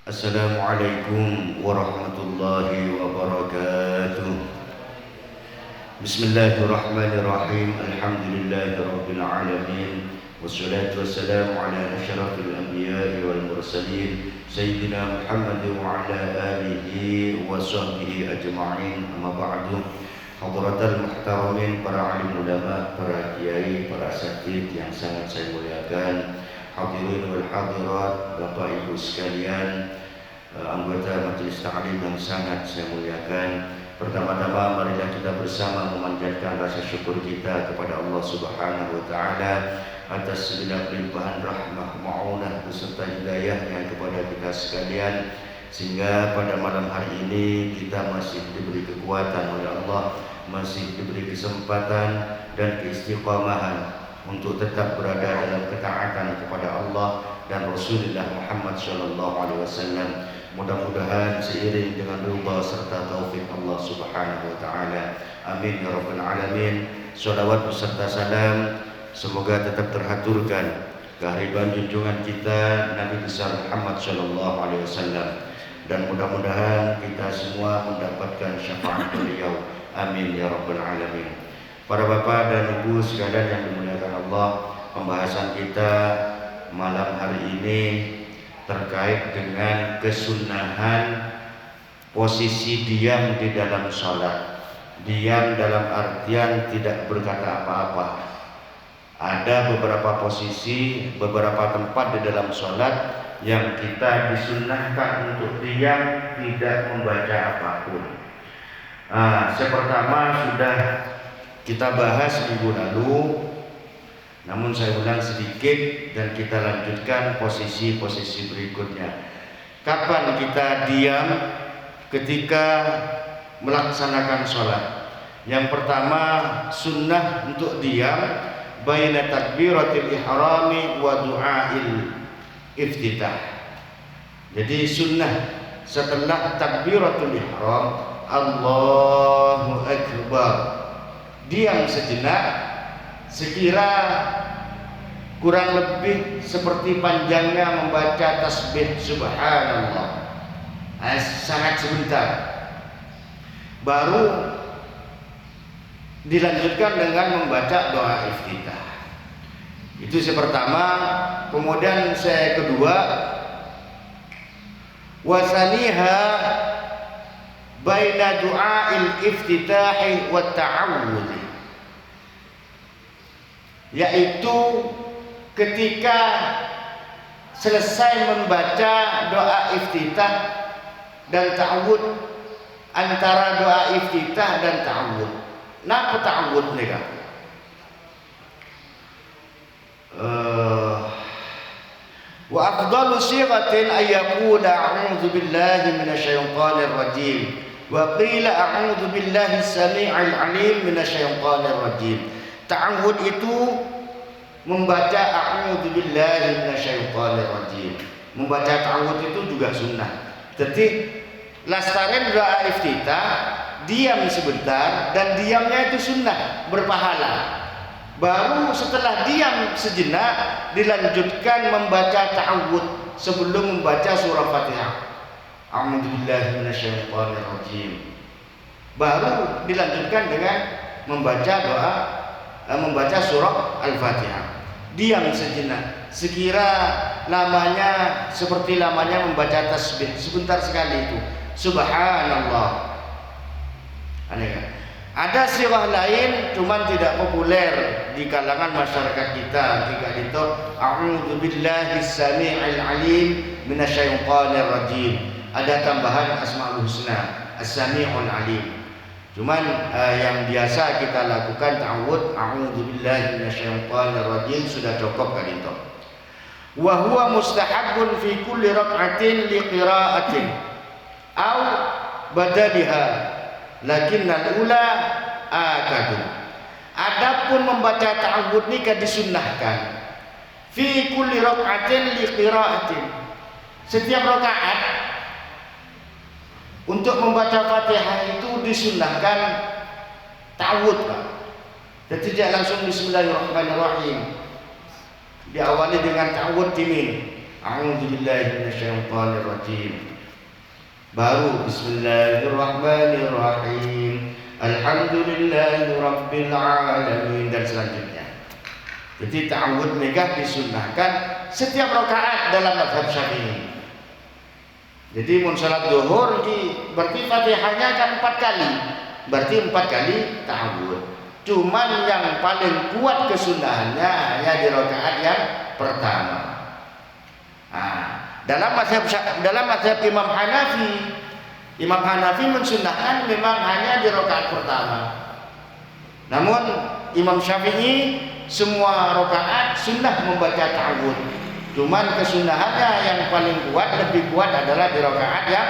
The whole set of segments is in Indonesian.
Assalamualaikum warahmatullahi wabarakatuh. Bismillahirrahmanirrahim. Alhamdulillahirabbil alamin. Wassalatu wassalamu ala asyrafil anbiya'i wal mursalin sayyidina Muhammad wa ala alihi wa sahbihi ajma'in. Amma ba'du. Hadratal muhtaramin, para alim ulama, para kiai, para asatidz yang sangat saya muliakan, hadirin wal hadirat, Bapak Ibu sekalian, anggota majelis ta'lim yang sangat saya muliakan. Pertama-tama marilah kita bersama memanjatkan rasa syukur kita kepada Allah Subhanahu wa taala atas segala limpahan rahmah, ma'unah beserta hidayahnya kepada kita sekalian, sehingga pada malam hari ini kita masih diberi kekuatan oleh Allah, masih diberi kesempatan dan keistiqamahan untuk tetap berada dalam ketaatan kepada Allah dan Rasulullah Muhammad sallallahu alaihi wasallam. Mudah-mudahan seiring dengan ridha serta taufik Allah Subhanahu wa taala. Amin ya rabbal alamin. Shalawat beserta salam semoga tetap terhaturkan kehadiran junjungan kita Nabi besar Muhammad sallallahu alaihi wasallam, dan mudah-mudahan kita semua mendapatkan syafaat beliau. Amin ya rabbal alamin. Para bapak dan ibu sekalian yang dimuliakan Allah, pembahasan kita malam hari ini terkait dengan kesunahan posisi diam di dalam sholat. Diam dalam artian tidak berkata apa-apa. Ada beberapa posisi, beberapa tempat di dalam sholat yang kita disunahkan untuk diam, tidak membaca apapun. Pertama sudah kita bahas minggu lalu, namun saya ulang sedikit dan kita lanjutkan posisi-posisi berikutnya. Kapan kita diam ketika melaksanakan sholat? Yang pertama, sunnah untuk diam baina takbiratil ihrami wa du'ail iftitah. Jadi sunnah setelah takbiratul ihram, Allahu Akbar, diam sejenak, sekira kurang lebih seperti panjangnya membaca tasbih subhanallah, sangat sebentar, baru dilanjutkan dengan membaca doa iftitah. Itu yang pertama. Kemudian saya kedua, wasaniha baina du'ail iftitahi wa ta'awudhi, yaitu ketika selesai membaca doa iftitah dan ta'awud, antara doa iftitah dan ta'awud. Napa ta'awud nih kan? Wa afdalu sighatin ayyaqula a'udzu billahi minasyaitonir rajim wa qila a'udzu billahi as-sami'il 'alim minasyaitonir rajim. Ta'awud itu membaca a'udzu billahi minasyaitonir rajim. Membaca ta'awud itu juga sunnah. Jadi lestarian doa iftitah, diam sebentar, dan diamnya itu sunnah, berpahala. Baru setelah diam sejenak dilanjutkan membaca ta'awud sebelum membaca surah Fatihah. A'udzu billahi minasyaitonir rajim. Baru dilanjutkan dengan membaca surah Al-Fatihah. Diam sejenak, sekira lamanya seperti lamanya membaca tasbih, sebentar sekali itu. Subhanallah. Aneh kan? Ada sirah lain cuman tidak populer di kalangan masyarakat kita. Jika itu a'udzu billahi as-sami'il 'alim minasyaitonir rajim. Ada tambahan Asmaul Husna, As-Sami'ul 'Alim. Cuman yang biasa kita lakukan ta'awud a'udzu billahi minasyaitonir rajim sudah cukup kan itu. Wa huwa mustahabbun fi kulli rak'atin liqira'atin aw badaliha, lakinnal ula akadu. Adapun membaca ta'awud nikah disunnahkan fi kulli rak'atin liqira'atin, setiap rakaat untuk membaca Fatihah itu disunnahkan ta'awud, Pak. Jadi tidak langsung bismillahirrahmanirrahim, diawali dengan ta'awud timin. A'udzubillahi minasyaitonirrajim. Baru bismillahirrahmanirrahim. Alhamdulillahirabbil alamin dan selanjutnya. Jadi ta'awudz megah disunnahkan setiap rakaat dalam mazhab Syafi'i. Jadi mun salat zuhur berarti Fatihahnya kan 4 kali. Berarti 4 kali ta'awudz. Cuman yang paling kuat kesunahannya hanya di rakaat yang pertama. Dalam mazhab Imam Hanafi mensunnahkan memang hanya di rakaat pertama. Namun Imam Syafi'i semua rakaat sunnah membaca ta'awudz. Cuman kesunahannya yang paling kuat, lebih kuat adalah di rakaat yang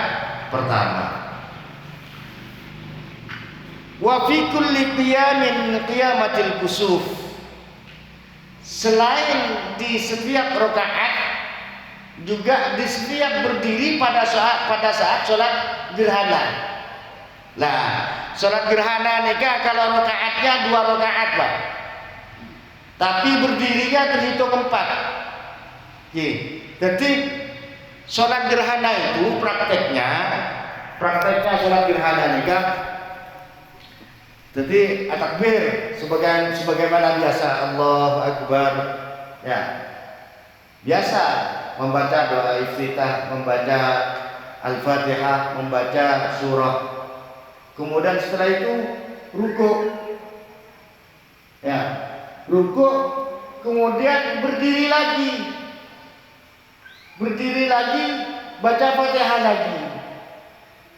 pertama. Wa fi kulli qiyamin qiyamatil kusuf. Selain di setiap rakaat, juga di setiap berdiri pada saat sholat gerhana. Nah, sholat gerhana nikah kalau rakaatnya 2 rakaat, Pak. Tapi berdirinya terhitung 4. Jadi sholat gerhana itu prakteknya sholat gerhana nikah. Jadi takbir sebagaimana biasa, Allahu Akbar. Ya. Biasa membaca doa iftitah, membaca Al-Fatihah, membaca surah. Kemudian setelah itu rukuk. Ya, rukuk, kemudian berdiri lagi, baca Fatihah lagi.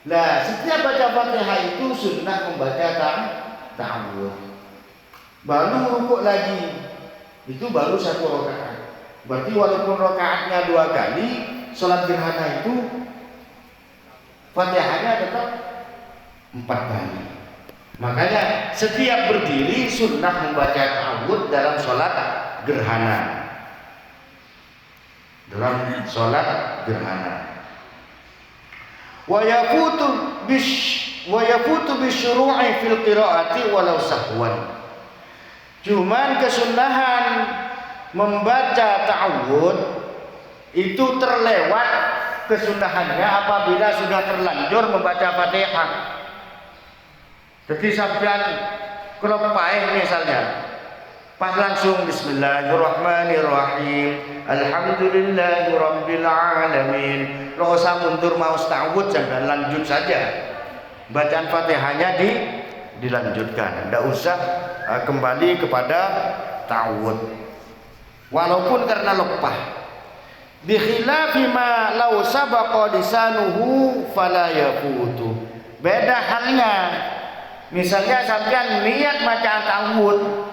Nah, setiap baca Fatihah itu sunnah membaca ta'awudz. Baru rukuk lagi. Itu baru 1 rakaat. Berarti walaupun rakaatnya 2 kali, sholat gerhana itu Fatihahnya tetap 4 kali. Makanya setiap berdiri sunnah membaca ta'awudz dalam sholat gerhana. Wa yafutu bisyuru'i fil qiraati walau sahwan. Cuman kesunahan membaca ta'awudz itu terlewat kesunahannya apabila sudah terlanjur membaca Fatihah. Jadi sampean kelopaih misalnya, pas langsung bismillahirrahmanirrahim, alhamdulillahirabbil alamin, lo usah mundur mau ta'awudz, dan lanjut saja. Bacaan Fatihahnya dilanjutkan, tidak usah kembali kepada ta'awudz. Walaupun karena lepah. Bi khilafi ma law sabaqa lisanuhu fala yafutu. Beda halnya. Misalnya sampean niat baca ta'awudz.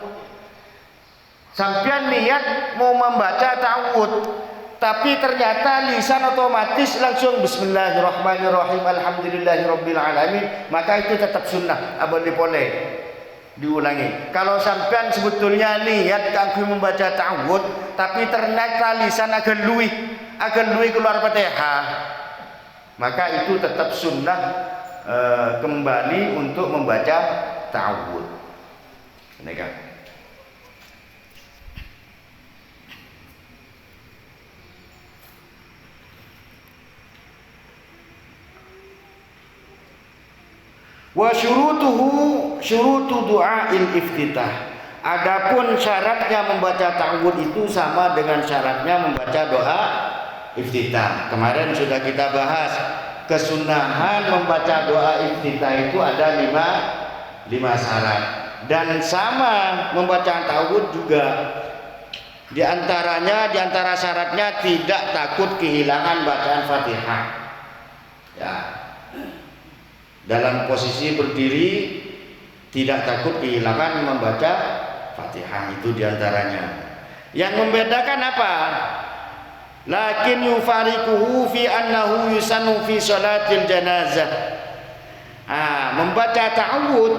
Sampean niat mau membaca ta'awudz, tapi ternyata lisan otomatis langsung bismillahirrahmanirrahim alhamdulillahirabbil alamin, maka itu tetap sunnah, boleh diulangi. Kalau sampean sebetulnya niat kanggo membaca ta'awudz tapi ternyata lisan akan luwih keluar Fatihah, maka itu tetap sunnah kembali untuk membaca ta'awudz. Ini kan. Wa syurutu du'ail iftitah. Adapun syaratnya membaca ta'awudz itu sama dengan syaratnya membaca doa iftitah. Kemarin sudah kita bahas kesunahan membaca doa iftitah itu ada 5 syarat, dan sama membaca ta'awudz juga. Di antara syaratnya tidak takut kehilangan bacaan Fatihah. Ya. Dalam posisi berdiri tidak takut kehilangan membaca Fatihah, itu diantaranya. Yang membedakan apa? Lakin yufariquhu fi annahu yusannu fi salatil janazah. Membaca ta'awudz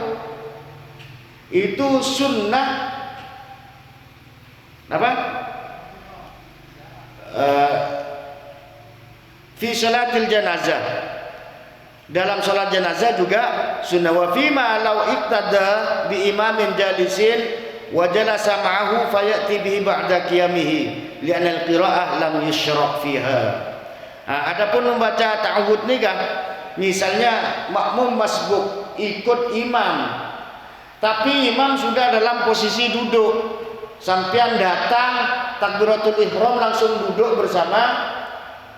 itu sunnah apa? Fi salatil janazah. Dalam sholat jenazah juga sunnah. Wa fima law iqtada bi imamin jalisin wa jalasa ma'ahu fayati bihi ba'da qiyamihi. li'anal qira'ah lam yusyraq fiha. Adapun membaca ta'awudz ni kan, misalnya makmum masbuk ikut imam, tapi imam sudah dalam posisi duduk, sampean datang takbiratul ihram langsung duduk bersama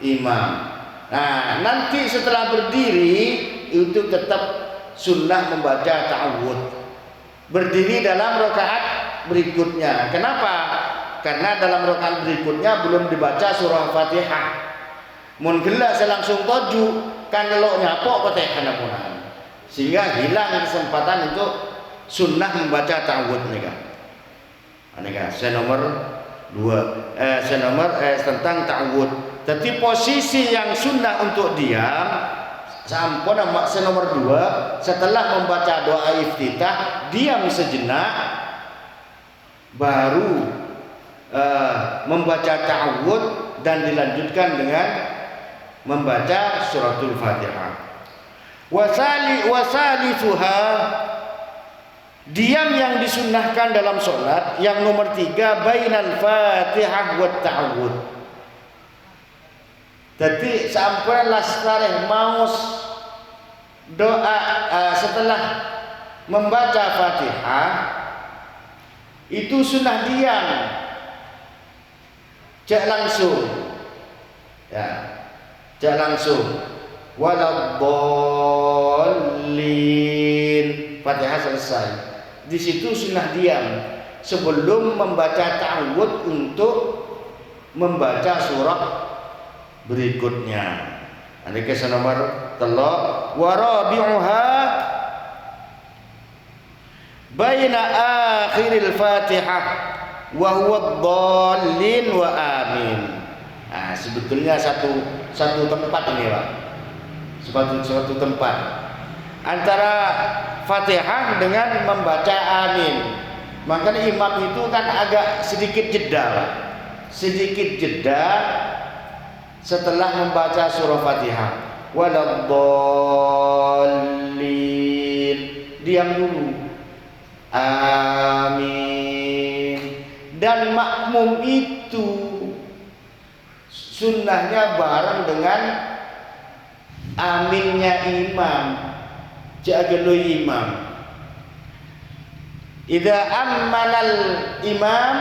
imam. Nah, nanti setelah berdiri itu tetap sunnah membaca ta'awudz. Berdiri dalam rakaat berikutnya. Kenapa? Karena dalam rakaat berikutnya belum dibaca surah Fatihah. Mun gelas langsung toju kan lo nyapok Fatihah namunan. Sehingga hilang kesempatan untuk sunnah membaca ta'awudz nika. Aneka saya nomor 2 tentang ta'awudz. Jadi posisi yang sunnah untuk diam sampai nomor 2 setelah membaca doa iftitah diam sejenak baru membaca ta'awudz dan dilanjutkan dengan membaca suratul Fatihah. Wasalisuha, diam yang disunnahkan dalam sholat yang nomor 3 bainal Fatihah wa ta'awudz. Jadi sampai lastareh maus doa setelah membaca Fatihah itu sunnah diam, cek langsung, ya, cek langsung. Waladdallin, Fatihah selesai. Di situ sunnah diam sebelum membaca ta'awudz untuk membaca surah berikutnya. Ada kisah nomor 3 warabi'uha baina akhiril Fatihah wa huwa dhallin wa amin. Sebetulnya satu tempat ini Pak. Suatu tempat antara Fatihah dengan membaca amin. Makanya imam itu kan agak sedikit jeda setelah membaca surah Fatihah. Waladdallin, diam dulu, amin. Dan makmum itu sunnahnya bareng dengan aminnya imam, jagalui imam. Idza ammanal imam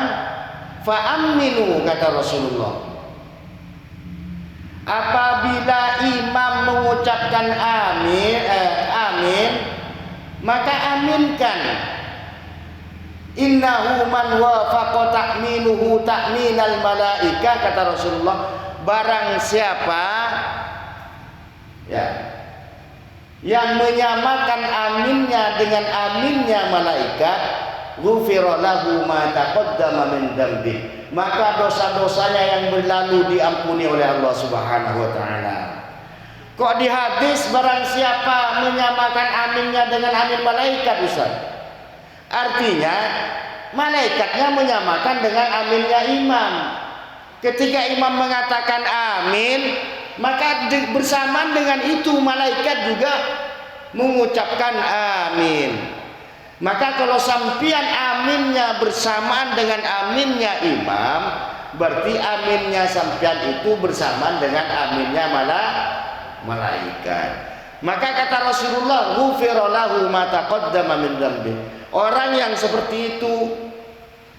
fa'aminu, kata Rasulullah. Apabila imam mengucapkan amin, maka aminkan. Innahu man wafaqa ta'minuhu ta'minal malaikah, kata Rasulullah. Barang siapa yang menyamakan aminnya dengan aminnya malaikat, ghufira lahu ma taqaddama min dzambi, maka dosa-dosanya yang berlalu diampuni oleh Allah Subhanahu wa taala. Kok di hadis barang siapa menyamakan aminnya dengan amin malaikat, Ustaz? Artinya malaikatnya menyamakan dengan aminnya imam. Ketika imam mengatakan amin, maka bersamaan dengan itu malaikat juga mengucapkan amin. Maka kalau sampian aminnya bersamaan dengan aminnya imam, berarti aminnya sampian itu bersamaan dengan aminnya malaikat. Maka kata Rasulullah, ghufira lahu ma taqaddama min dzambi. Orang yang seperti itu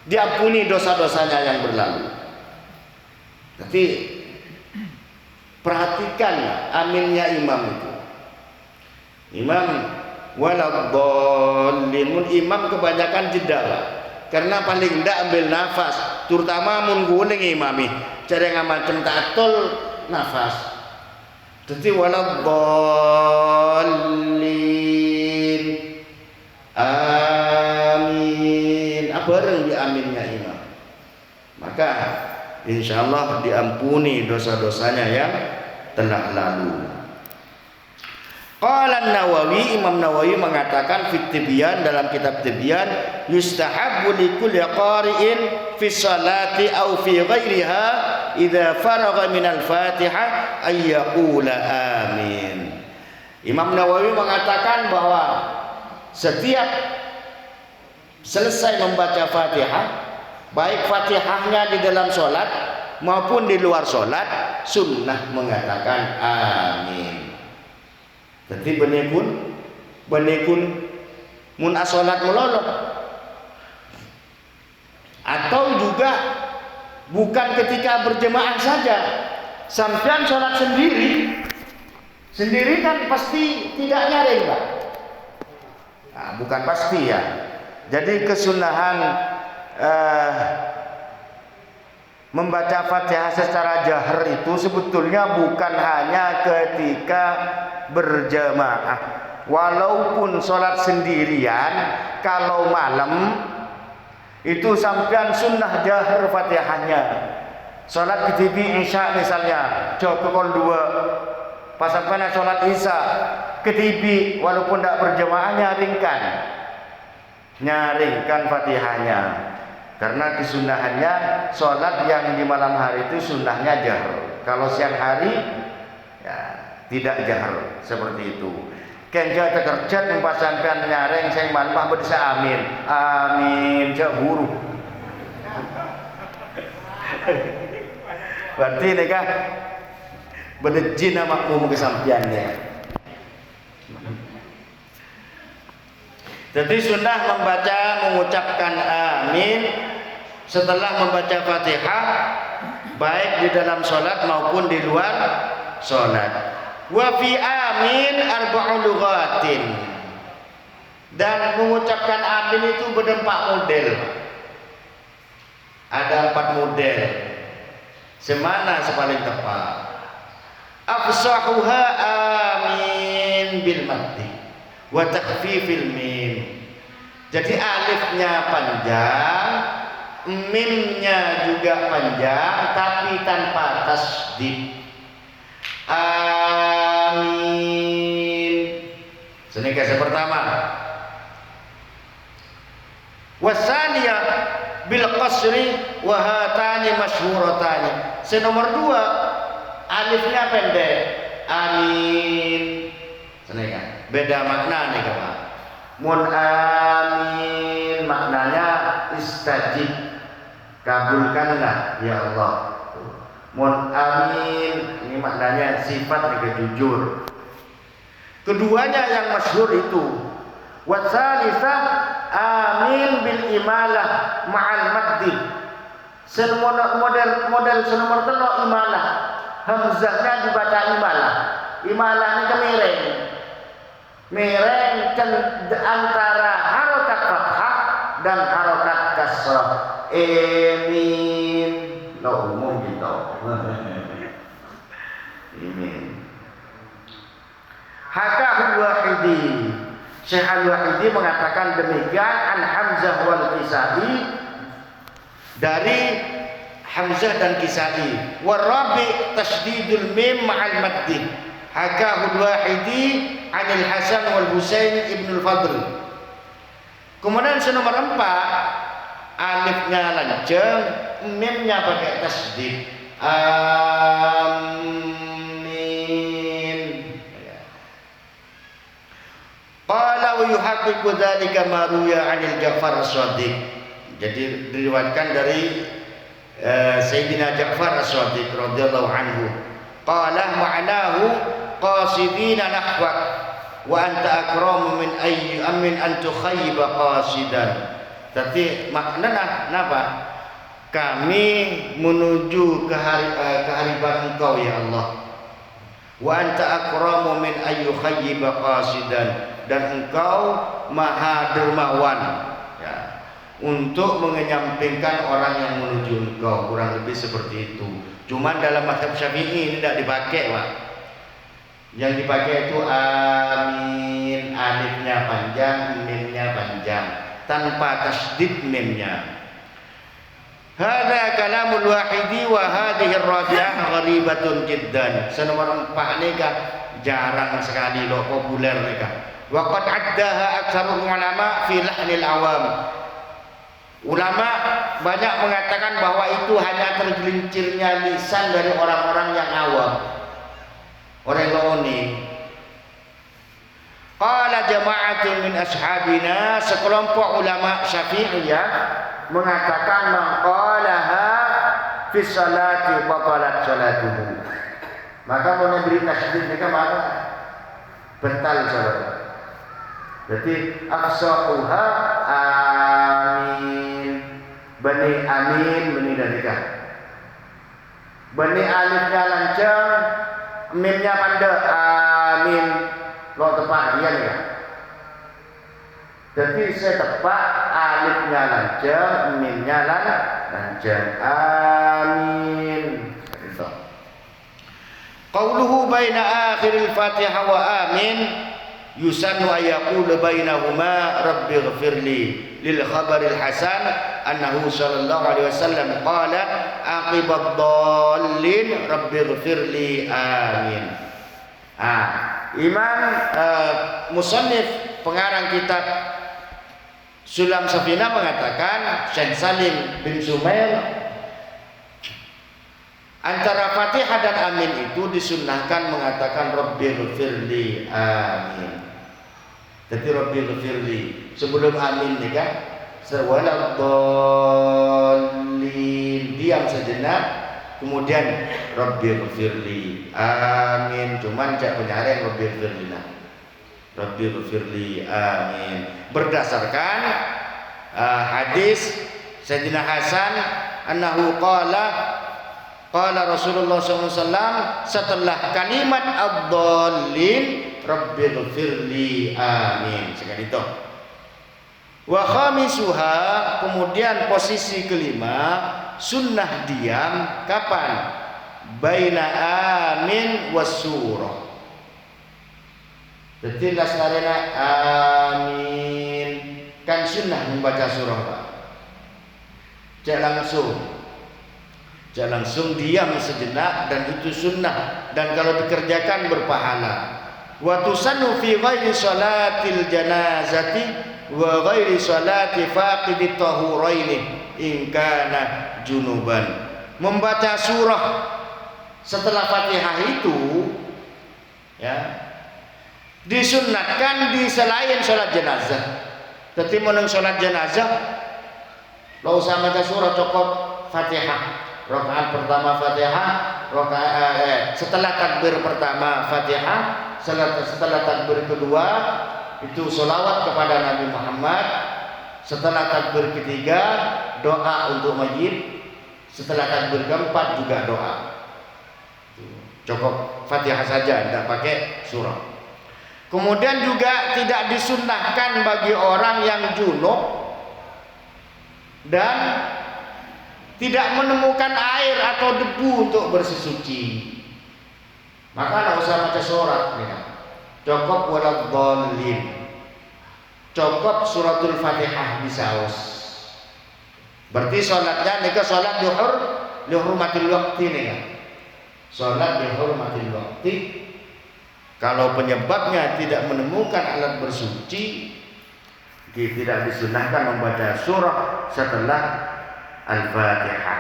diampuni dosa-dosanya yang berlalu. Tapi perhatikan aminnya imam itu. Imam waladdallin, imam kebanyakan jeda Pak. Karena paling ndak ambil nafas, terutama mun guling imami, cara macam tatul nafas. Jadi waladdallin, amin, bareng di aminnya imam. Maka insyaallah diampuni dosa-dosanya yang telah lalu. Qala Nawawi, Imam Nawawi mengatakan fit Tibyan, dalam kitab Tibyan, yustahabbu likulli qari'in fi salati aw fi ghairiha idza faragha minal Fatihah ay yaqula amin. Imam Nawawi mengatakan bahwa setiap selesai membaca Fatihah, baik Fatihahnya di dalam salat maupun di luar sholat sunnah mengatakan amin. Jadi benekun mun asolat melolok, atau juga bukan ketika berjemaah saja, sampean sholat sendiri kan pasti tidak nyaring, Pak. Nah, bukan pasti ya. Jadi kesunahan membaca Fatihah secara jahar itu sebetulnya bukan hanya ketika berjamaah. Walaupun sholat sendirian, kalau malam itu sampean sunnah jahar Fatihahnya. Sholat ketibi Isya misalnya, pukul 2. Pas sampean sholat Isya ketibi, walaupun tidak berjamaah nyaringkan Fatihahnya. Karena kesunahannya sholat yang di malam hari itu sunnahnya jahar. Kalau siang hari ya tidak jahar seperti itu. Kenja terkerjat empat sampean nyareng saya malam berdesa amin. Amin cak huruf. Berarti ini kah berdejin makmum kesampiannya. Jadi sunnah mengucapkan amin setelah membaca Fatihah, baik di dalam sholat maupun di luar sholat. Wa fi amin arba'u lughatin, dan mengucapkan amin itu berdempak model. Ada 4 model. Semana paling tepat? Afsahuha amin bil maddi wa takhfifil mim. Jadi alifnya panjang, mimnya juga panjang tapi tanpa tasdid. Amin. Senikah pertama. Wasaniyah bil qasri wa hatani masyhuratani. Senomor 2 alifnya pendek. Amin. Senikah. Beda makna nih Pak. Mun amin maknanya istajib, kabulkanlah ya Allah. Mun amin ini maknanya sifat yang jujur. Keduanya yang masyhur itu. Wasalisah amin bil imalah ma'al maddi. Model senomor 3 imalah. Hamzahnya dibaca imalah. Imalah ini kemireng. Mireng antara harokat fathah dan harokat kasrah. Amin. No umum gitu. Amin. Hakahul Wahidi. Syekh Al-Wahidi mengatakan demikian an Hamzah wal Kisai, dari Hamzah dan Kisai. Warabi tasdidul mim ma'al maddi. Hakahul Wahidi anil Hasan wal Husain ibn al-Fadl. Kemudian senomor 4 alifnya lanceng, mimnya pakai tasdid. Amin. Qala wa yuhaqqiqu dzalika ma ruya 'anil Ja'far as-Shadiq. Jadi diriwayatkan dari Sayyidina Ja'far as-Shadiq radhiyallahu anhu. Qala ma'nahu qasidina nahwak wa anta akramu min amin an tukhayyiba qasidan. Jadi maknanya napa? Kami menuju kehariban Engkau ya Allah. Wa anta akramu min ayyukhayyiba qasidan, dan Engkau maha dermawan ya, untuk mengenyampingkan orang yang menuju Engkau. Kurang lebih seperti itu. Cuma dalam mazhab Syafi'i ini tidak dipakai, Pak. Yang dipakai itu amin, alifnya panjang, mimnya panjang, tanpa tasdid mimnya. Hadza kalamul Wahidi wa hadhihi ar-rabi'ah gharibatun jiddan. Senomor 4 ni kah jarang sekali lo populer ni kah. Wa qad addaha aktsarul ulama fi lahnil awam. Ulama banyak mengatakan bahwa itu hanya tergelincirnya lisan dari orang-orang yang awam. Orang loni. Qala jama'atun min ashabina, sekelompok ulama Syafi'iyah mengatakan maqalaha fi salati batalat salatuhu. Maka mau memberi tasbih mereka maka batal salat. Jadi aqsauha amin. Bani amin bani dalika. Bani alifnya lancang, mimnya pandai amin. Lo tepat dia ya. Jadi saya tepat alifnya lancang, mimnya lancang. Amin. Itu. Qauluhu baina akhiril Fatihah wa amin yusannu ayaqul bainahuma rabbighfirli lil khabaril hasan annahu sallallahu alaihi wasallam qala aqibad dallin rabbighfirli amin. Imam musannif pengarang kitab Sulam Safinah mengatakan, Syekh Salim bin Sumail, antara Fatihah dan amin itu disunnahkan mengatakan Rabbighfirli amin. Jadi Rabbighfirli sebelum amin nih kan, waladhdallin diam sejenak, kemudian Rabbighfirli amin. Cuman cak penyaring Rabbighfirli Rabbighfirli amin berdasarkan hadis Sayyidina Hasan annahu qala Rasulullah SAW setelah kalimat ad-dallin Rabbighfirli amin sekali itu. Wa khamisuha, kemudian posisi kelima sunnah diam kapan? Baina amin was surah. Jadi lasarena amin kan sunnah membaca surah Pak. Jangan langsung diam sejenak, dan itu sunnah, dan kalau dikerjakan berpahala. Wa tusannu fi ghairi salatil janazati wa ghairi salati faqidit tahuraini in kana junuban. Membaca surah setelah Fatihah itu ya disunnatkan di selain sholat jenazah. Jadi meneng sholat jenazah lo usah baca surah, cukup Fatihah. Rakaat pertama Fatihah, setelah takbir pertama Fatihah, setelah takbir kedua itu sholawat kepada Nabi Muhammad, setelah takbir ketiga doa untuk mayit, setelah takbir keempat juga doa. Cukup Fatihah saja, tidak pakai surah. Kemudian juga tidak disunnahkan bagi orang yang junub dan tidak menemukan air atau debu untuk bersesuci. Maka tidak usah baca surat ya. Cukup waladhdallin. Cukup suratul Fatihah disaus. Berarti sholatnya nika sholat dihurmatil waqti nih ya. Sholat dihurmatil waqti. Kalau penyebabnya tidak menemukan alat bersuci, tidak disunahkan membaca surah setelah Al-Fatihah.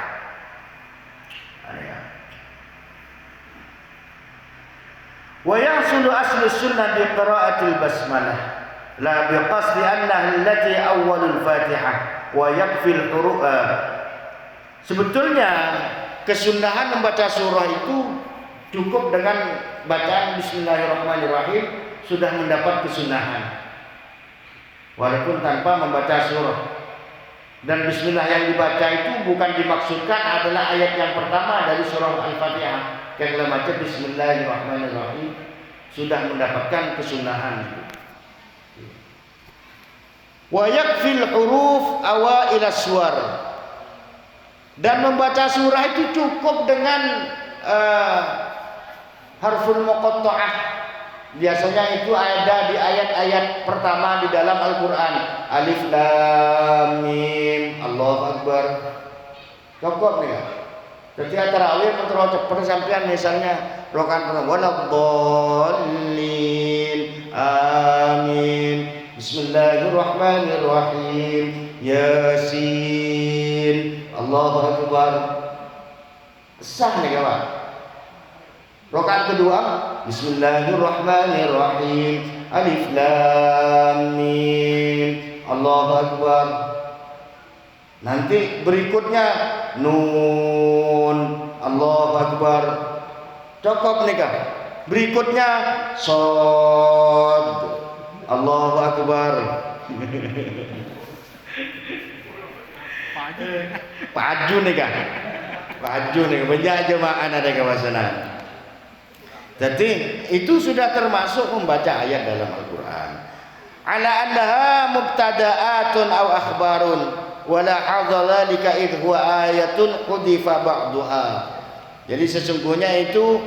Wa yahsulu aslu sunnah bi qiraatil basmalah la bi qasdi annaha allati awwalul Fatihah wa yakfil huruf. Sebetulnya kesunahan membaca surah itu cukup dengan bacaan Bismillahirrahmanirrahim sudah mendapat kesunahan, walaupun tanpa membaca surah. Dan Bismillah yang dibaca itu bukan dimaksudkan adalah ayat yang pertama dari surah Al-Fatihah. Yang baca Bismillahirrahmanirrahim sudah mendapatkan kesunahan. Wa yakfil huruf awail aswar, dan membaca surah itu cukup dengan harful muqatta'ah. Biasanya itu ada di ayat-ayat pertama di dalam Al-Quran. Alif lam mim Allahu Akbar. Cukup nih ya. Jadi tarawih menterus cepat sampean misalnya rakaat pertama waladhdallin amin Bismillahirrahmanirrahim Yasin Allahu Akbar. Sah nih kawan. Rakaat kedua Bismillahirrahmanirrahim Alif lam mim Allahu Akbar. Nanti berikutnya Nun, Allahu Akbar, cukup nih Kak. Berikutnya Shod, Allahu Akbar. Paju nih Kak. Paju nih, banyak jemaah ada kawasanan. Jadi itu sudah termasuk membaca ayat dalam Al-Quran. Ala annaha mubtada'atun aw akhbarun wala hadzalika idh huwa ayatun hudifa ba'duha. Jadi sesungguhnya itu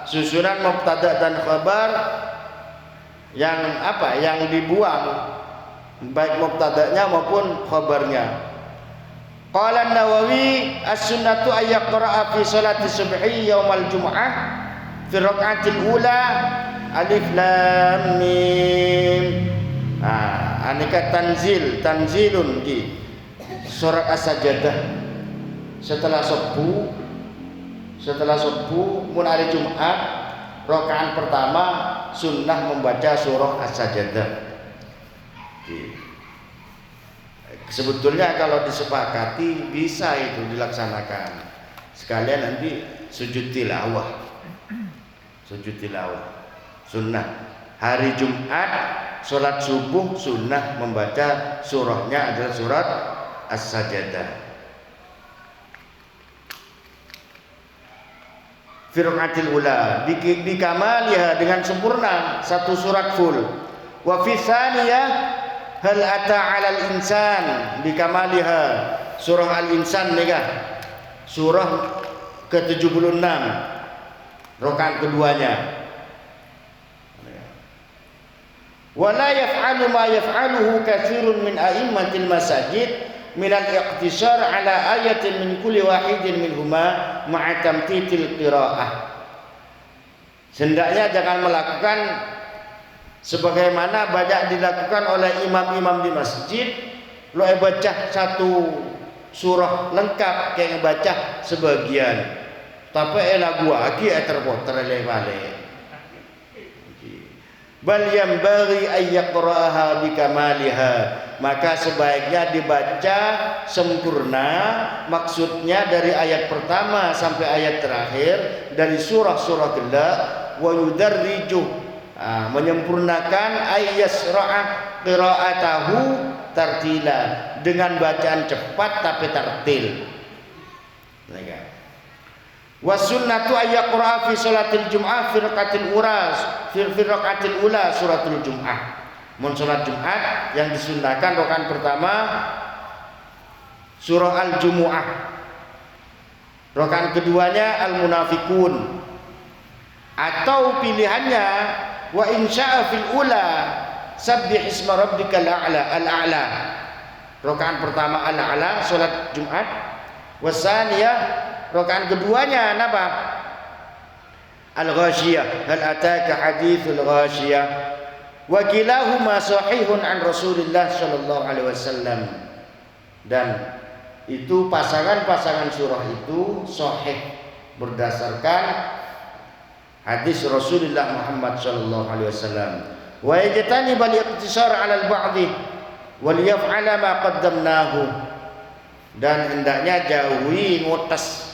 susunan mubtada dan khabar yang apa? Yang dibuang, baik mubtadanya maupun khabarnya. Qala An-Nawawi as-sunnatu ay yaqra'a fi sholati subhi yaumal jumu'ah fi rak'atil ula alif lam mim. Anika tanzilun di surat as-sajdah setelah subuh mun hari Jumat rakaat pertama sunnah membaca surah as-sajdah. Sebetulnya kalau disepakati bisa itu dilaksanakan. Sekalian nanti sujud tilawah. Sunnah. Hari Jumat sholat subuh sunnah membaca surahnya adalah surat As-Sajdah. Firqatil ula bikamaliha dengan sempurna satu surat full. Wa fi tsaniyah hal ata 'alal insan bikamaliha surah Al-Insan nih Kak. Surah ke-76 rakaat keduanya. Wala yaf'alu ma yaf'aluhu katsirun min a'immatil masajid min al-iqtisar ala ayatin min kulli wahidin minhuma ma'a tamtitil qiraah. Hendaknya jangan melakukan sebagaimana banyak dilakukan oleh imam-imam di masjid, lo baca satu surah lengkap kayak baca sebagian. Tapi lagu lagi terpoter lewale. Bal yanbaghi ay yaqra'aha bikamaliha. Maka sebaiknya dibaca sempurna, maksudnya dari ayat pertama sampai ayat terakhir dari surah-surah gelap, wa yudarriju menyempurnakan ayyasra'a qira'atahu tartila dengan bacaan cepat tapi tartil. Wa sunnatu ay yaqra'a fi sholatil jum'ah fi raqatil ula suratul jum'ah. Mun salat Jumat yang disunnahkan rakaat pertama surah Al-Jumu'ah. Rakaat keduanya Al-Munafiqun. Atau pilihannya wa insya'a fil ula sabbih isma rabbikal a'la al-a'la. Rakaat pertama al-a'la salat Jumat. Wasaniyah rakaat keduanya napa? Al-Ghasyiyah. Hal ataka hadithul Ghasyiyah. Wa kilahuma sahihun an Rasulillah sallallahu alaihi wasallam. Dan itu pasangan-pasangan surah itu sahih berdasarkan hadis Rasulullah Muhammad sallallahu alaihi wasallam. Wa yajtani bal iqtisar 'ala al-ba'd wal yaf'ala ma qaddamnahu. Dan hendaknya jauhi ngutas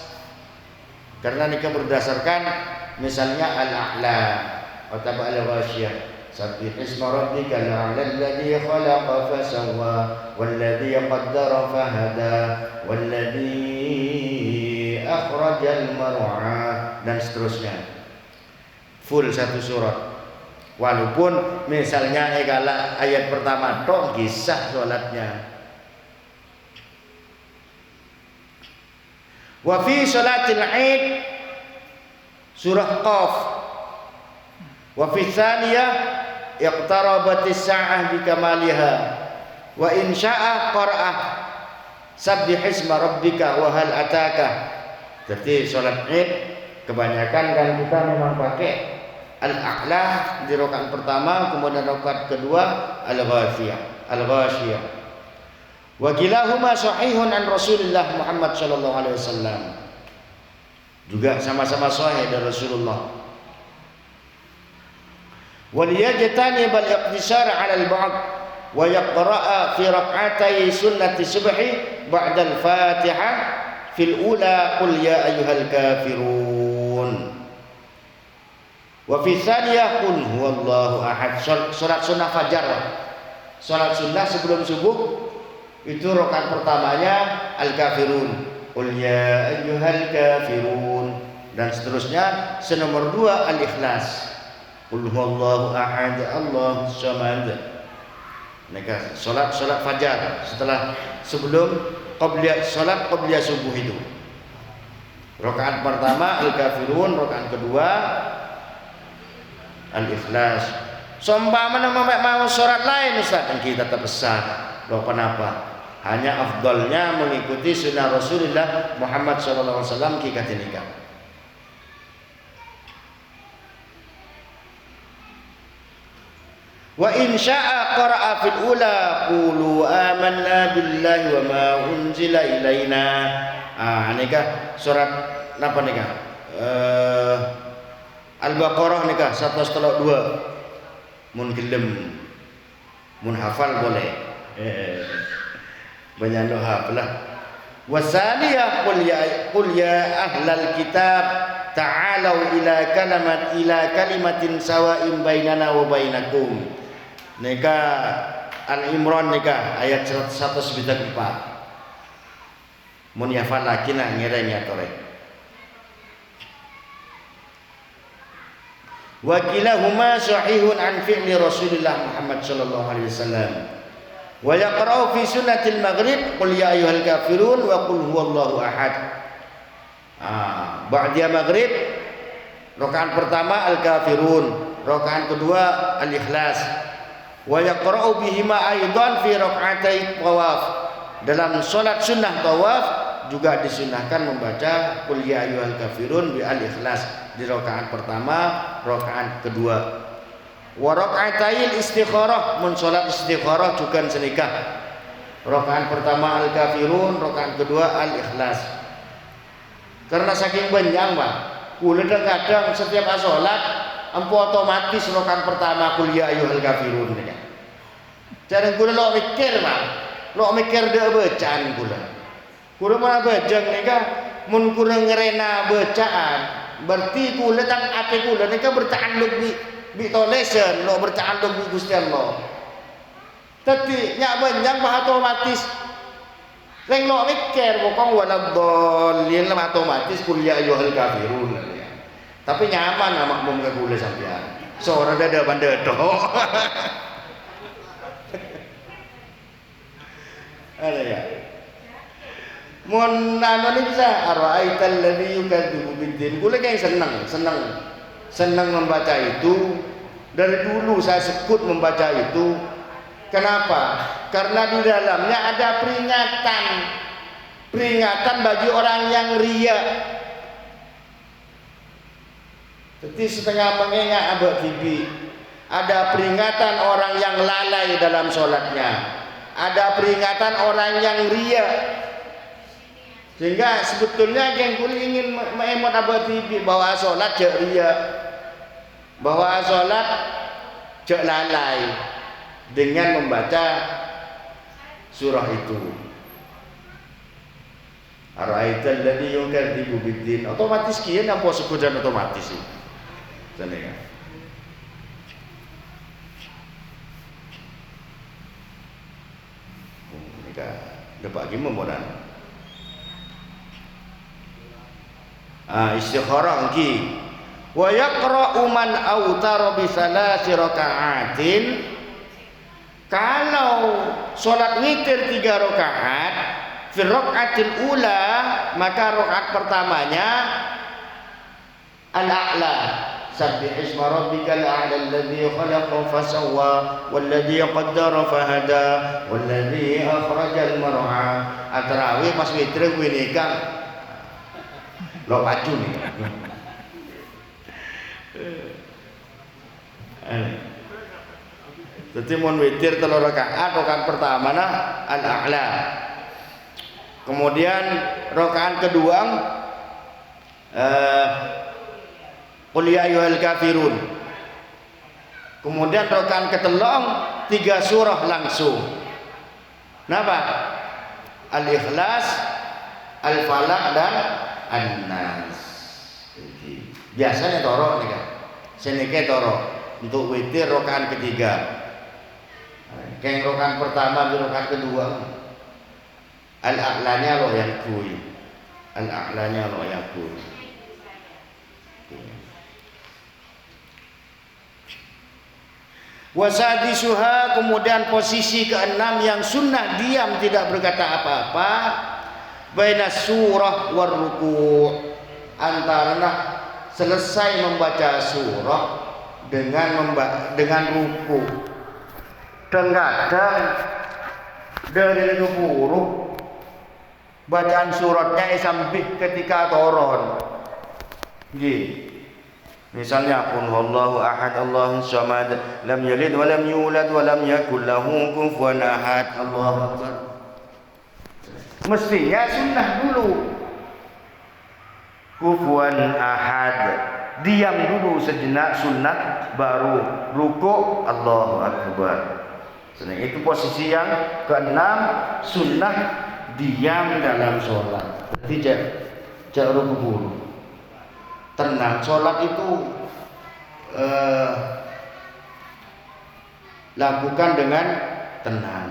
karena nikah berdasarkan misalnya al-a'la atau al-ghasyiyah. Sabbih isma rabbikal a'la alladhi khalaqa fasawwa walladhi qaddara fahada walladhi akhrajal mar'a dan seterusnya. Full satu surat. Walaupun misalnya kalau ayat pertama tok kisah salatnya. Wa fi salatil 'id surah Qaf. Wa fi tsaniyah iqtarabatis sa'ah bikamaliha. Wa in sya'a qara'ah sabbih isma rabbika wa hal ataka. Jadi salat Id kebanyakan kan kita memang pakai al-a'la di rakaat pertama, kemudian rakaat kedua al-ghasyiyah. Wa kilahuma sahihun an Rasulillah Muhammad sallallahu alaihi wasallam. Juga sama-sama sahih dari Rasulullah. Wal yajtani bal iqtisar 'ala al-ba'd wa yaqra'a fi rak'atay sunnati subhi ba'da al-Fatihah fil ula qul ya ayyuhal kafirun. Wa fi tsaniyah qul huwallahu ahad. Salat sunnah fajar. Salat sunnah sebelum subuh itu rakaat pertamanya al-kafirun. Qul ya ayyuhal kafirun. Dan seterusnya senomor 2 al-ikhlas. Qul huwallahu ahad Allahus samad. Maka salat fajar setelah sebelum salat qabliyah subuh itu. Rakaat pertama al-kafirun, rakaat kedua al-ikhlas. Sombama mau salat lain Ustaz, kita tetap sah. Loh kenapa? Hanya afdalnya mengikuti sunnah Rasulullah Muhammad sallallahu alaihi wasallam ki katinika. Wa in syaa qara'a fil ula qulu amanna billahi wa ma unzila ilaina. Nika surat napa nika? Al-Baqarah nika 102. Mun gelem mun hafal boleh. Banyak hafal lah. Wasaniyah qul ya ahlal kitab ta'alau ila kalimatin sawa'in bainana wa bainakum. Nika Al-Imran nika ayat 194. Mun hafal lagi nah ngerenya tore. Wa kilahuma sahihun an fi'li Rasulillah Muhammad sallallahu alaihi wasallam. Wa yaqra'u fi sunnatil maghrib qul ya ayyuhal kafirun wa qul huwallahu ahad. Ba'da maghrib rakaat pertama al-kafirun, rakaat kedua al-ikhlas. Wa yaqra'u bihima aidan fi rak'atai tawaf. Dalam salat sunnah tawaf juga disunahkan membaca qul ya ayyuhal kafirun bi al-ikhlas di rakaat pertama, rakaat kedua. Wa rak'atail istikharah, mun salat istikharah juga senikah. Rakaat pertama al-kafirun, rakaat kedua al-ikhlas. Karena saking banyak Pak, kula kadang setiap salat empo otomatis rakaat pertama qul ya ayyuhal kafirun nika. Jarang kula lo mikir Pak. Lo mikir dek bacaan kula. Kula mana bajang nika mun kula ngerena bacaan, berarti kula tang ati kula nika berta'alluq bi tolesan, lo berta'alluq bi Gusti Allah. Tapi nyak banyak mah otomatis reng lo mikir bokong waladhdallin lah otomatis qul ya ayyuhal kafirun. Tapi nyaman makmum ke kula sampean. Sora dada bandedok. Ada ya. Mun anu ni bisa ara'aital ladzi yukadzibu biddin. Kula kayak senang membaca itu. Dari dulu saya sekut membaca itu. Kenapa? Karena di dalamnya ada peringatan bagi orang yang riya. Jadi setengah mengenyak abad bibi. Ada peringatan orang yang lalai dalam sholatnya. Ada peringatan orang yang riya. Sehingga sebetulnya yang kuli ingin mengemot abad bibi bahwa sholat jek riya, bahwa sholat jek lalai dengan membaca surah itu. Ara'aital ladzi yukadzibu biddin. Otomatis kieu nampa sebutan otomatis sih. Sana ya. Nika dapat lagi memodan. Istikharah ki. Wa yaqra'u man awtara bi salasi raka'atin. Kalau salat witir 3 rakaat, fi raka'atil ula, maka rakaat pertamanya al-a'la. Sabbih isma rabbikal a'la alladzi khalaqa fasawwa walladzi qaddara fahada walladzi akhrajal mar'a. Tarawih pas witir kuwi nikah lo pacu nih. Jadi mun witir 3 rakaat, rakaat pertama nah al-a'la. Kemudian rakaat kedua qul ya ayyuhal kafirun. Kemudian rakaat ketelong 3 surah langsung. Napa? Al-Ikhlas, Al-Falaq dan An-Nas. Biasanya toro nih kan. Senike toro untuk witir rakaat ketiga. Keng rakaat pertama di rakaat kedua. Al-a'lanya lo yang kui. Al-a'lanya lo yang kui. Wasadisuha, kemudian posisi keenam yang sunnah diam tidak berkata apa-apa. Baina surah war ruku', antara selesai membaca surah dengan ruku. Dan kadang dari ruku bacaan suratnya sampai ketika turun. Nggih. Misalnya qul huwallahu ahad Allahus samad lam yalid wa lam yulad wa lam yakul lahu kufuwan ahad. Allahu akbar. Mestinya sunnah dulu. Kufuwan ahad. Diam dulu sejenak sunnah baru ruku' Allahu akbar. Itu posisi yang keenam, sunnah diam dalam sholat. Tidak ruku dulu. Tenang, sholat itu lakukan dengan tenang.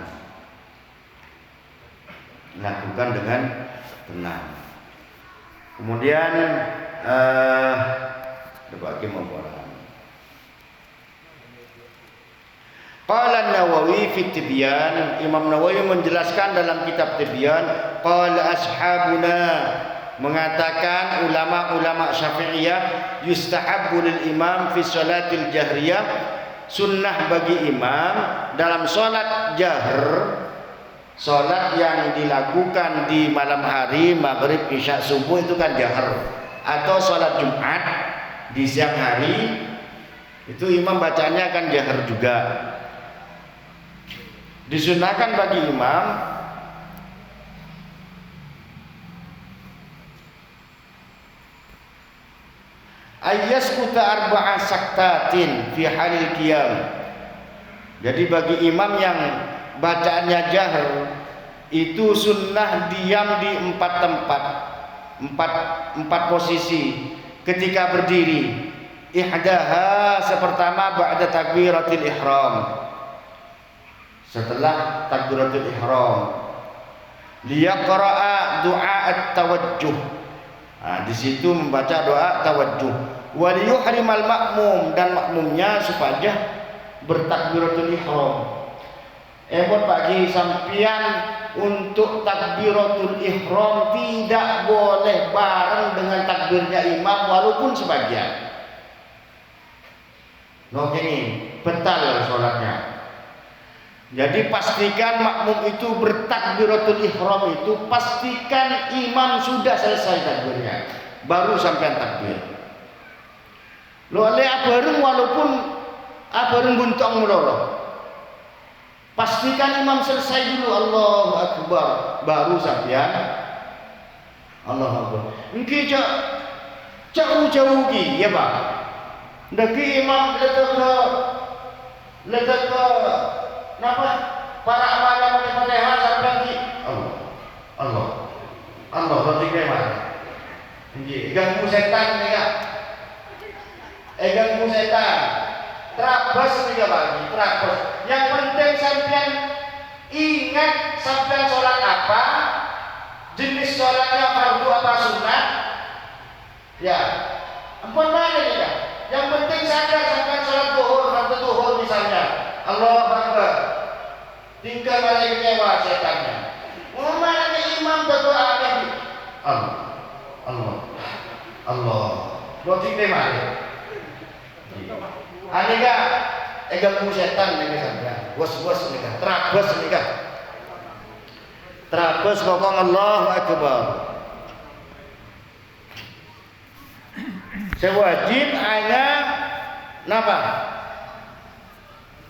Lakukan dengan tenang. Kemudian berbagi memperhatikan. Qala An-Nawawi fi Tibyan, Imam Nawawi menjelaskan dalam kitab Tibyan, qala ashabuna, mengatakan ulama-ulama Syafi'iyah, yustahabbu lil imam fi sholatil jahriyah, sunnah bagi imam dalam sholat jahr, sholat yang dilakukan di malam hari, maghrib, isya, subuh itu kan jahr, atau sholat Jumat di siang hari itu imam bacanya kan jahr juga. Disunahkan bagi imam ayyaskuta arba'a saktatin fi halil qiyam. Jadi bagi imam yang bacaannya jahr itu sunnah diam di 4 tempat, 4 posisi ketika berdiri. Ihdaha, sepertama ba'da takbiratul ihram, setelah takbiratul ihram, liyaqra'a du'a at-tawajjuh. Nah, di situ membaca doa tawajjuh. Wa liyuhrimal makmum, dan makmumnya supaya bertakbiratul ihram. Buat pagi sampian untuk takbiratul ihram tidak boleh bareng dengan takbirnya imam walaupun sebagian. Ini batal sholatnya. Jadi pastikan makmum itu bertakbiratul ihram, itu pastikan imam sudah selesai takbirnya baru sampai takbir. Lo oleh abareng walaupun abareng buntong melolo. Pastikan imam selesai dulu Allahu akbar baru sampean Allahu akbar. Engki jauh-jauh ki ya Pak. Ndaki imam letak ke napa para malam Fatihah sampai ki Allah roti kewan. Nggih, ganggu setan nih ya. Ganggu setan. Terabas nih bagi, terabas. Yang penting sampean ingat sampean sholat apa, jenis sholatnya fardu apa sunat. Ya, ampun mana nih ya. Yang penting sadar sampean sholat zuhur, fardu zuhur misalnya. Allahu akbar. Tinggal balik nyewa setannya. Mana imam berdoa lagi. Allah. Roti mana? Anika ganggu setan nih sampean. Bos-bos nih kan, terabas nih kan. Terabas ngomong Allahu akbar. Sewajib hanya napa?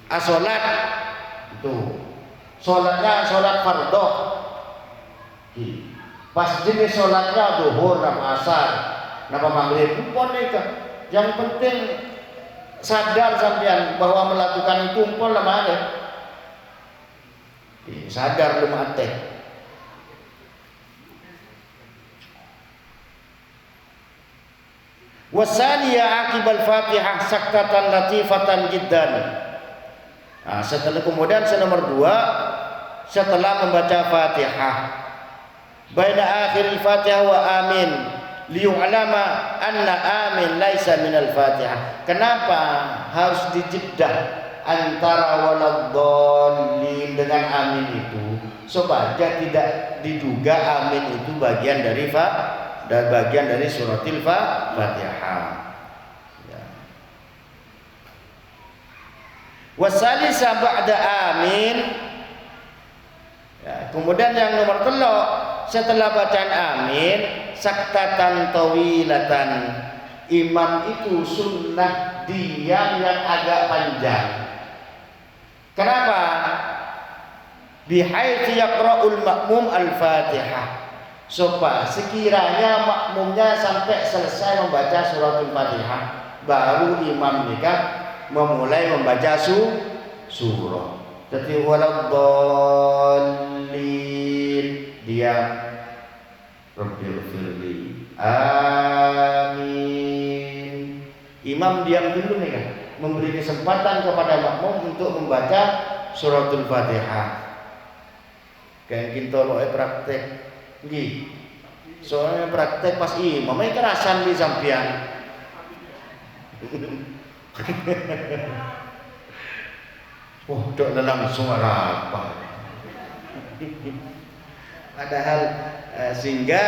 As-sholat itu. Sholatnya sholat fardhu. Pas jenis sholatnya zuhur, asar, napa maghrib, pun itu. Yang penting sadar sampean bahwa melakukan itu pun lemah ada. Sadar lumat teh. Wasaniya akibal Fatihah saktatan latifatan jiddan. Nah, setelah kemudian nomor 2 setelah membaca Fatihah baina akhir Fatihah wa amin liyu'lama anna amin laisa minal Fatihah. Kenapa harus dijeda antara waladdallin dengan amin itu supaya tidak diduga amin itu bagian dari suratil Fatihah. Ya. Wasalisa ba'da amin. Ya, kemudian yang nomor 3 setelah bacaan amin saktatan tawilatan. Imam itu sunnah diam yang agak panjang. Kenapa? Bihaitsu yaqra'ul ma'mum al-Fatihah. Supaya sekiranya makmumnya sampai selesai membaca suratul Fatihah, baru imam nikah memulai membaca surah. Jadi waladdallin dia Rabbighfirli. Amin. Imam diam dulu nih kan, memberi kesempatan kepada makmum untuk membaca suratul Fatihah. Kayak kita lo praktek. Nggih. Soalnya praktek pas imam kerasan di sampean. Oh, dok langsung apa? Padahal sehingga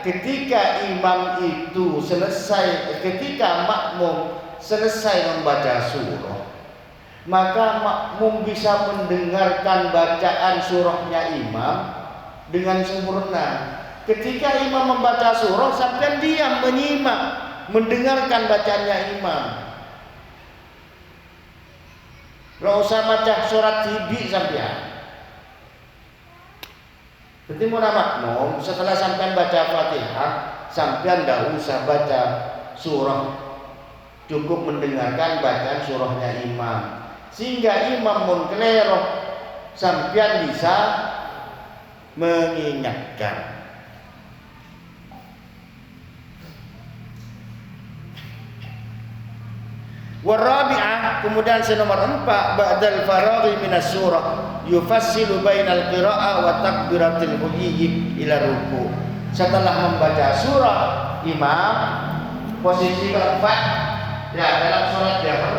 ketika imam itu selesai, ketika makmum selesai membaca surah, maka makmum bisa mendengarkan bacaan surahnya imam dengan sempurna. Ketika imam membaca surah, sampai diam menyimak, mendengarkan bacaannya imam. Gak usah baca surat hibi sampean. Jadi mau makmum setelah sampean baca Fatihah, sampean tidak usah baca surah, cukup mendengarkan bacaan surahnya imam. Sehingga imam mun kelero, sampean bisa mengingatkan. Warabi'ah, kemudian nomor 4 ba'dal faraghi minas surah yufassilu bainal qira'ah wa takbiratil huliyyi ila ruku'. Setelah membaca surah imam, posisi keempat ya dalam surat Jahar,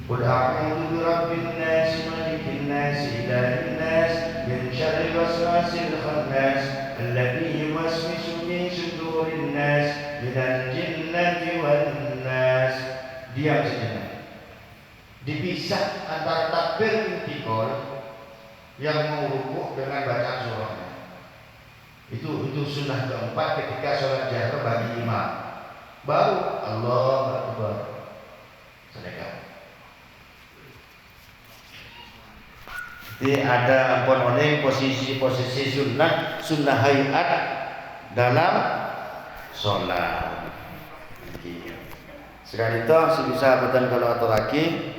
qul a'udzu birabbin nas malikin nas ilahin nas min syarril waswasil khannas alladzi yuwaswisu fi sudurin nas minal jinnati wan nas. Diam sejenak, dipisah antara takbir intikal yang mau rukuk dengan bacaan surahnya. Itu sunnah keempat ketika sholat jahar bagi imam. Baru Allahu Akbar sedekah. Jadi ada posisi sunnah hayat dalam sholat. Sekarang itu bisa beten kalau atau lagi